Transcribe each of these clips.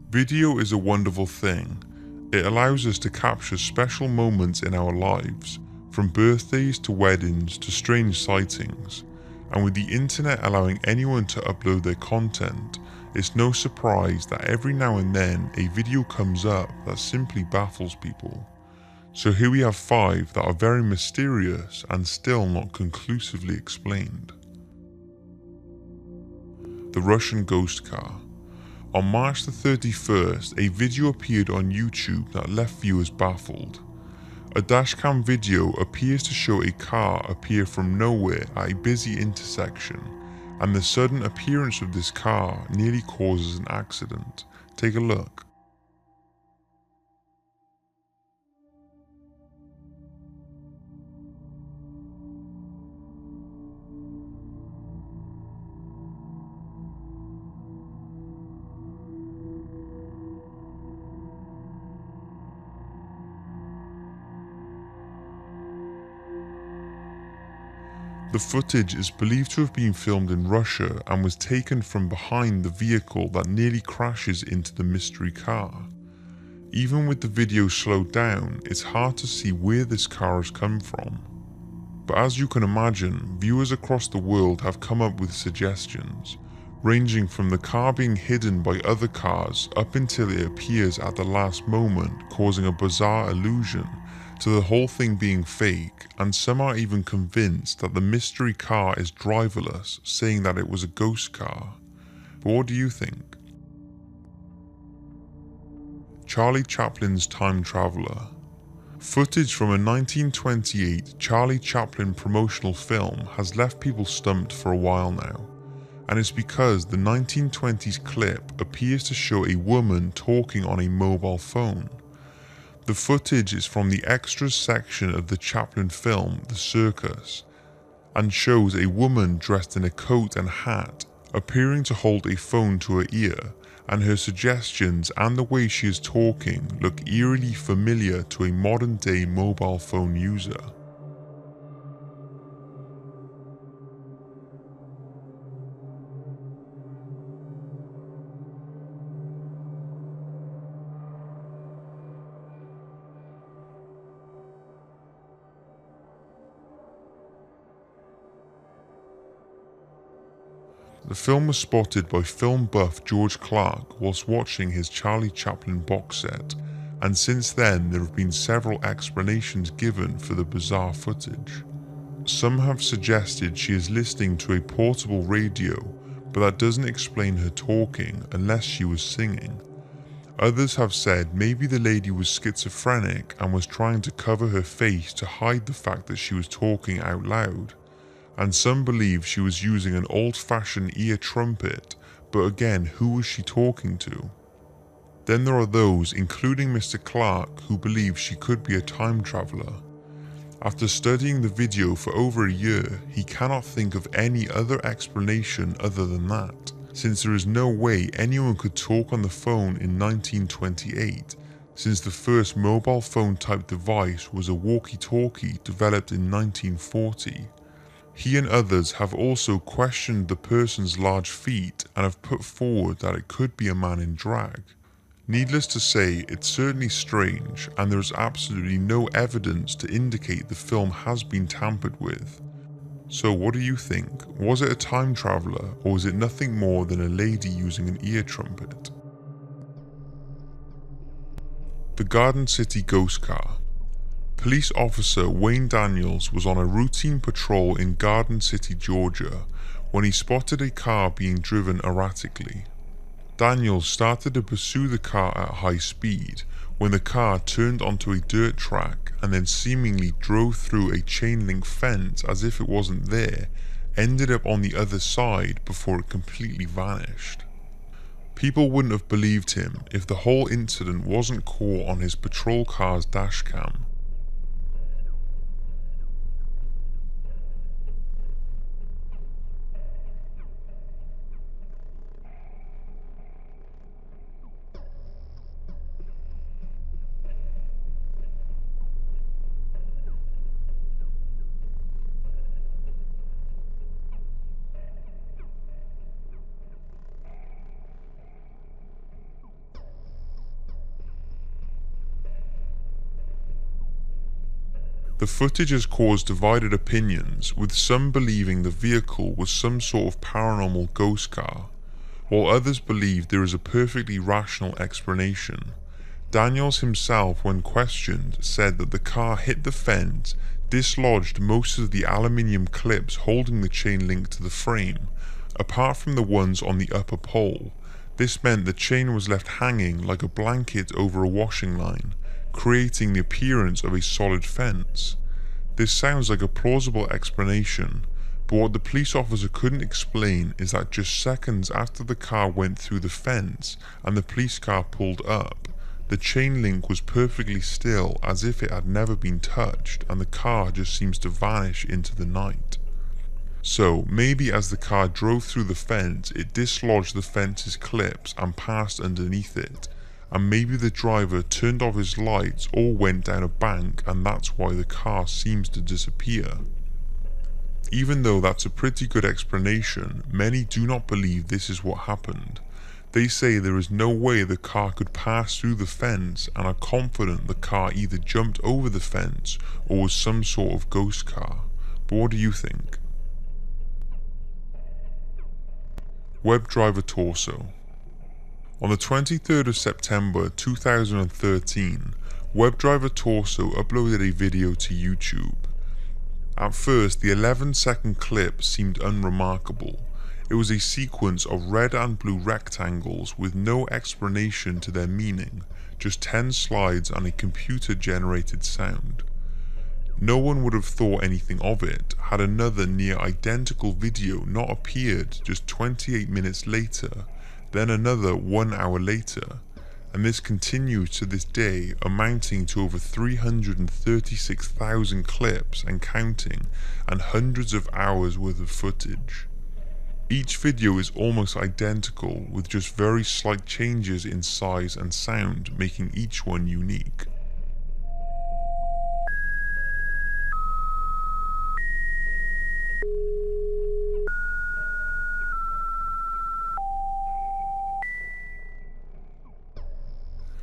Video is a wonderful thing. It allows us to capture special moments in our lives, from birthdays to weddings to strange sightings. And with the internet allowing anyone to upload their content, it's no surprise that every now and then a video comes up that simply baffles people. So here we have 5 that are very mysterious and still not conclusively explained. The Russian ghost car. On March the 31st, a video appeared on YouTube that left viewers baffled. A dashcam video appears to show a car appear from nowhere at a busy intersection, and the sudden appearance of this car nearly causes an accident. Take a look. The footage is believed to have been filmed in Russia and was taken from behind the vehicle that nearly crashes into the mystery car. Even with the video slowed down, it's hard to see where this car has come from. But as you can imagine, viewers across the world have come up with suggestions, ranging from the car being hidden by other cars up until it appears at the last moment, causing a bizarre illusion, to the whole thing being fake, and some are even convinced that the mystery car is driverless, saying that it was a ghost car. But what do you think? Charlie Chaplin's Time Traveler. Footage from a 1928 Charlie Chaplin promotional film has left people stumped for a while now, and it's because the 1920s clip appears to show a woman talking on a mobile phone. The footage is from the extras section of the Chaplin film, The Circus, and shows a woman dressed in a coat and hat appearing to hold a phone to her ear, and her suggestions and the way she is talking look eerily familiar to a modern-day mobile phone user. The film was spotted by film buff George Clark whilst watching his Charlie Chaplin box set, and since then there have been several explanations given for the bizarre footage. Some have suggested she is listening to a portable radio, but that doesn't explain her talking unless she was singing. Others have said maybe the lady was schizophrenic and was trying to cover her face to hide the fact that she was talking out loud. And some believe she was using an old-fashioned ear trumpet, but again, who was she talking to? Then there are those, including Mr. Clark, who believe she could be a time traveler. After studying the video for over a year, he cannot think of any other explanation other than that, since there is no way anyone could talk on the phone in 1928, since the first mobile phone type device was a walkie-talkie developed in 1940. He and others have also questioned the person's large feet and have put forward that it could be a man in drag. Needless to say, it's certainly strange, and there is absolutely no evidence to indicate the film has been tampered with. So what do you think? Was it a time traveler, or was it nothing more than a lady using an ear trumpet? The Garden City Ghost Car. Police officer Wayne Daniels was on a routine patrol in Garden City, Georgia, when he spotted a car being driven erratically. Daniels started to pursue the car at high speed when the car turned onto a dirt track and then seemingly drove through a chain link fence as if it wasn't there, ended up on the other side before it completely vanished. People wouldn't have believed him if the whole incident wasn't caught on his patrol car's dashcam. The footage has caused divided opinions, with some believing the vehicle was some sort of paranormal ghost car, while others believe there is a perfectly rational explanation. Daniels himself, when questioned, said that the car hit the fence, dislodged most of the aluminium clips holding the chain link to the frame, apart from the ones on the upper pole. This meant the chain was left hanging like a blanket over a washing line, creating the appearance of a solid fence. This sounds like a plausible explanation, but what the police officer couldn't explain is that just seconds after the car went through the fence and the police car pulled up, the chain link was perfectly still, as if it had never been touched, and the car just seems to vanish into the night. So maybe as the car drove through the fence, it dislodged the fence's clips and passed underneath it, and maybe the driver turned off his lights or went down a bank, and that's why the car seems to disappear. Even though that's a pretty good explanation, many do not believe this is what happened. They say there is no way the car could pass through the fence and are confident the car either jumped over the fence or was some sort of ghost car. But what do you think? WebdriverTorso. On the 23rd of September 2013, WebdriverTorso uploaded a video to YouTube. At first, the 11-second clip seemed unremarkable. It was a sequence of red and blue rectangles with no explanation to their meaning, just 10 slides and a computer-generated sound. No one would have thought anything of it had another near identical video not appeared just 28 minutes later, then another 1 hour later, and this continues to this day, amounting to over 336,000 clips and counting, and hundreds of hours worth of footage. Each video is almost identical, with just very slight changes in size and sound, making each one unique.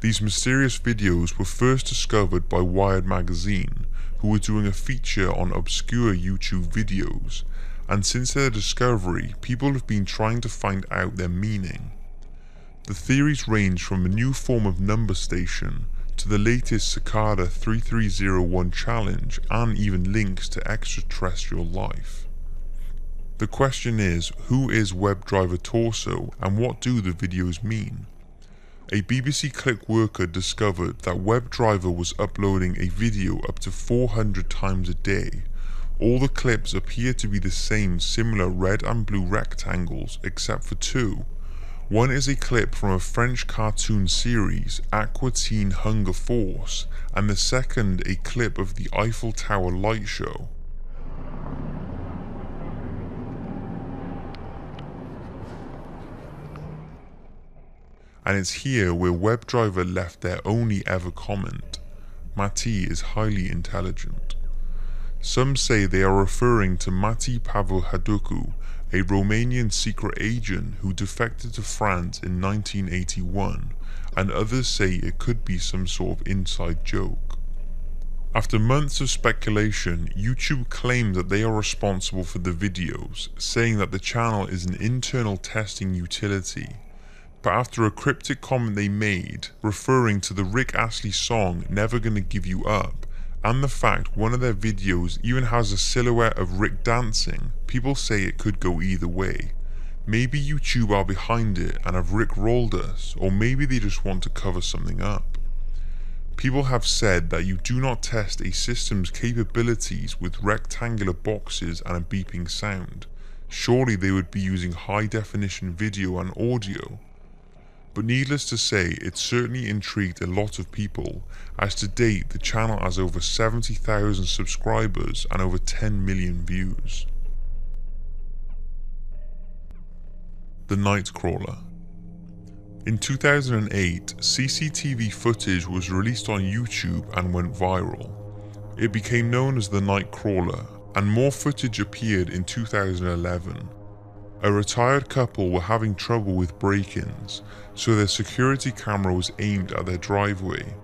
These mysterious videos were first discovered by Wired magazine, who were doing a feature on obscure YouTube videos, and since their discovery, people have been trying to find out their meaning. The theories range from a new form of number station to the latest Cicada 3301 challenge, and even links to extraterrestrial life. The question is, who is WebdriverTorso and what do the videos mean? A BBC Click worker discovered that WebDriver was uploading a video up to 400 times a day. All the clips appear to be the same similar red and blue rectangles except for two. One is a clip from a French cartoon series, Aqua Teen Hunger Force, and the second a clip of the Eiffel Tower light show. And it's here where WebDriver left their only ever comment. Mati is highly intelligent. Some say they are referring to Mati Pavohaduku, a Romanian secret agent who defected to France in 1981, and others say it could be some sort of inside joke. After months of speculation, YouTube claimed that they are responsible for the videos, saying that the channel is an internal testing utility. But after a cryptic comment they made, referring to the Rick Astley song Never Gonna Give You Up, and the fact one of their videos even has a silhouette of Rick dancing, people say it could go either way. Maybe YouTube are behind it and have Rick-rolled us, or maybe they just want to cover something up. People have said that you do not test a system's capabilities with rectangular boxes and a beeping sound. Surely they would be using high-definition video and audio. But needless to say, it certainly intrigued a lot of people, as to date the channel has over 70,000 subscribers and over 10 million views. The Nightcrawler. In 2008, CCTV footage was released on YouTube and went viral. It became known as the Nightcrawler, and more footage appeared in 2011. A retired couple were having trouble with break-ins, so their security camera was aimed at their driveway.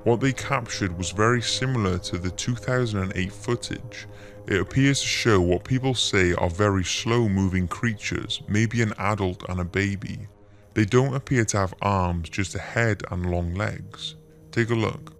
What they captured was very similar to the 2008 footage. It appears to show what people say are very slow moving creatures, maybe an adult and a baby. They don't appear to have arms, just a head and long legs. Take a look.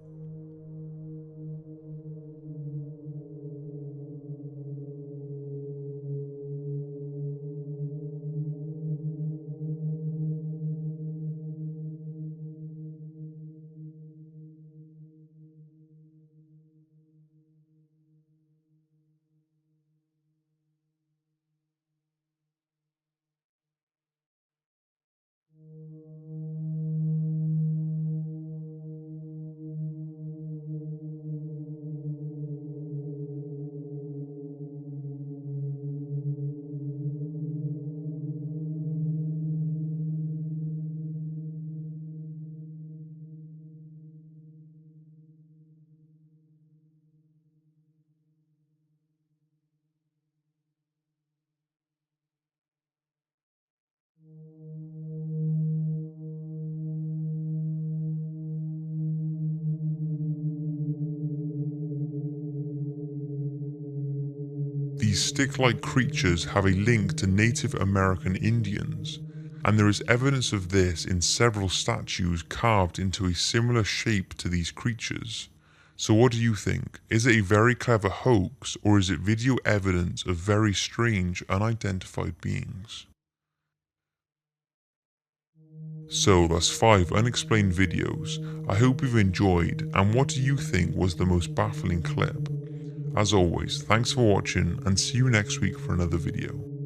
These stick-like creatures have a link to Native American Indians, and there is evidence of this in several statues carved into a similar shape to these creatures. So what do you think? Is it a very clever hoax, or is it video evidence of very strange unidentified beings? So that's 5 unexplained videos. I hope you've enjoyed, and what do you think was the most baffling clip? As always, thanks for watching and see you next week for another video.